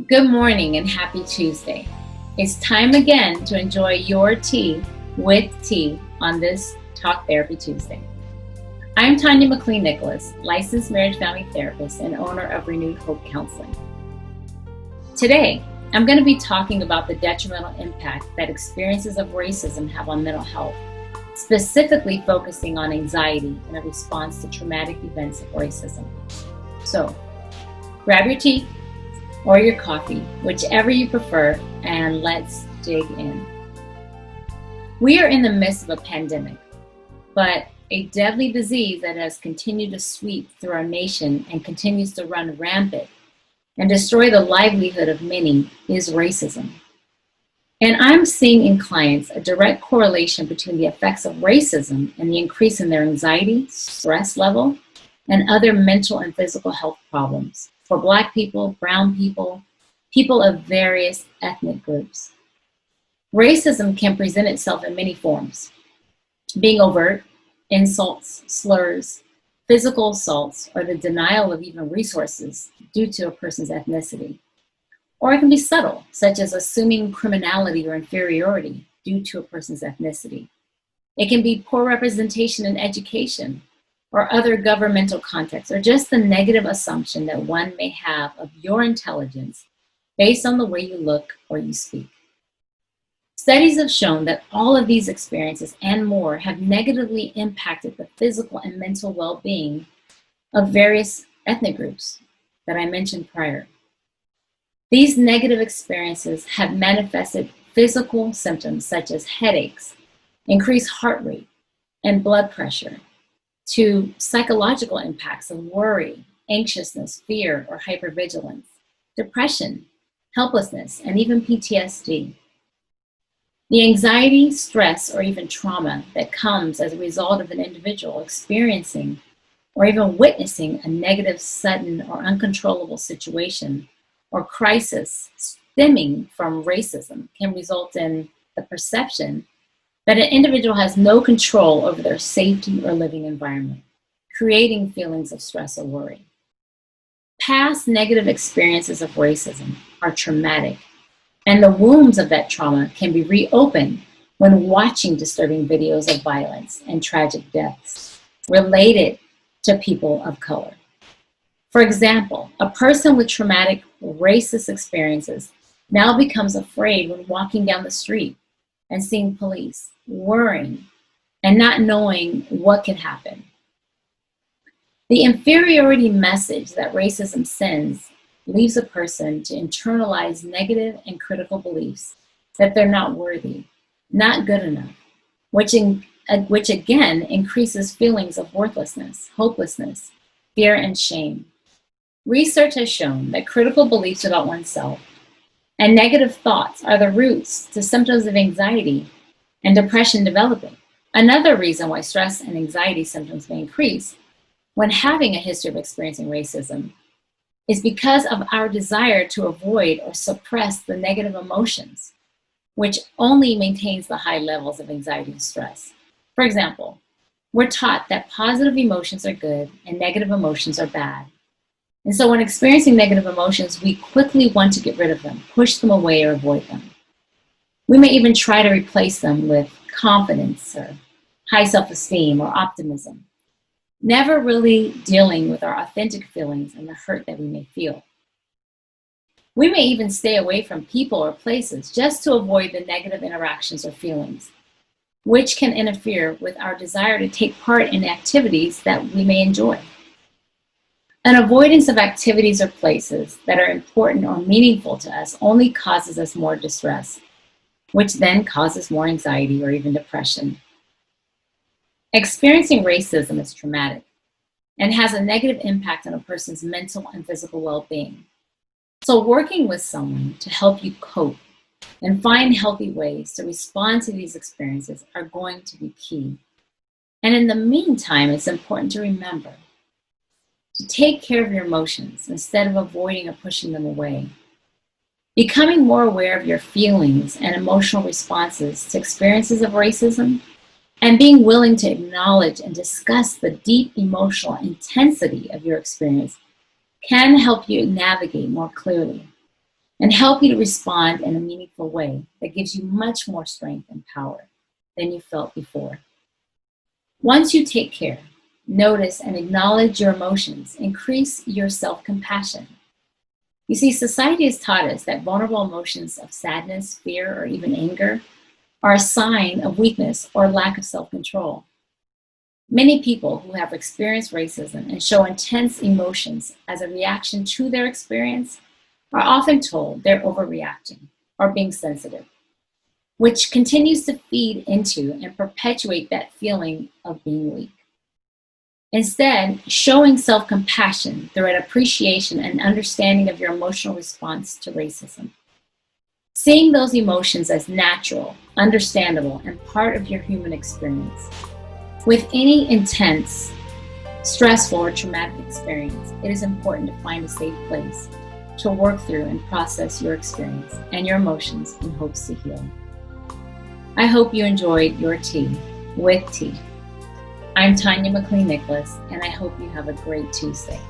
Good morning and happy Tuesday. It's time again to enjoy your tea with tea on this Talk Therapy Tuesday. I'm Tanya McLean Nicholas, licensed marriage family therapist and owner of Renewed Hope Counseling. Today, I'm going to be talking about the detrimental impact that experiences of racism have on mental health, specifically focusing on anxiety in a response to traumatic events of racism. So, grab your tea or your coffee, whichever you prefer, and let's dig in. We are in the midst of a pandemic, but a deadly disease that has continued to sweep through our nation and continues to run rampant and destroy the livelihood of many is racism. And I'm seeing in clients a direct correlation between the effects of racism and the increase in their anxiety, stress level, and other mental and physical health problems for Black people, brown people, people of various ethnic groups. Racism can present itself in many forms, being overt, insults, slurs, physical assaults, or the denial of even resources due to a person's ethnicity. Or it can be subtle, such as assuming criminality or inferiority due to a person's ethnicity. It can be poor representation in education, or other governmental contexts, or just the negative assumption that one may have of your intelligence based on the way you look or you speak. Studies have shown that all of these experiences and more have negatively impacted the physical and mental well-being of various ethnic groups that I mentioned prior. These negative experiences have manifested physical symptoms such as headaches, increased heart rate, and blood pressure, to psychological impacts of worry, anxiousness, fear, or hypervigilance, depression, helplessness, and even PTSD. The anxiety, stress, or even trauma that comes as a result of an individual experiencing or even witnessing a negative, sudden, or uncontrollable situation or crisis stemming from racism can result in the perception that an individual has no control over their safety or living environment, creating feelings of stress or worry. Past negative experiences of racism are traumatic, and the wounds of that trauma can be reopened when watching disturbing videos of violence and tragic deaths related to people of color. For example, a person with traumatic racist experiences now becomes afraid when walking down the street and seeing police, worrying, and not knowing what can happen. The inferiority message that racism sends leaves a person to internalize negative and critical beliefs that they're not worthy, not good enough, which again increases feelings of worthlessness, hopelessness, fear, and shame. Research has shown that critical beliefs about oneself and negative thoughts are the roots to symptoms of anxiety and depression developing. Another reason why stress and anxiety symptoms may increase when having a history of experiencing racism is because of our desire to avoid or suppress the negative emotions, which only maintains the high levels of anxiety and stress. For example, we're taught that positive emotions are good and negative emotions are bad. And so when experiencing negative emotions, we quickly want to get rid of them, push them away, or avoid them. We may even try to replace them with confidence or high self-esteem or optimism, never really dealing with our authentic feelings and the hurt that we may feel. We may even stay away from people or places just to avoid the negative interactions or feelings, which can interfere with our desire to take part in activities that we may enjoy. An avoidance of activities or places that are important or meaningful to us only causes us more distress, which then causes more anxiety or even depression. Experiencing racism is traumatic and has a negative impact on a person's mental and physical well-being. So working with someone to help you cope and find healthy ways to respond to these experiences are going to be key. And in the meantime, it's important to remember to take care of your emotions instead of avoiding or pushing them away. Becoming more aware of your feelings and emotional responses to experiences of racism, and being willing to acknowledge and discuss the deep emotional intensity of your experience can help you navigate more clearly. and help you to respond in a meaningful way that gives you much more strength and power than you felt before. Once you take care, notice and acknowledge your emotions, increase your self-compassion. You see, society has taught us that vulnerable emotions of sadness, fear, or even anger are a sign of weakness or lack of self-control. Many people who have experienced racism and show intense emotions as a reaction to their experience are often told they're overreacting or being sensitive, which continues to feed into and perpetuate that feeling of being weak. Instead, showing self-compassion through an appreciation and understanding of your emotional response to racism. Seeing those emotions as natural, understandable, and part of your human experience. With any intense, stressful, or traumatic experience, it is important to find a safe place to work through and process your experience and your emotions in hopes to heal. I hope you enjoyed your tea with T. I'm Tanya McLean Nicholas, and I hope you have a great Tuesday.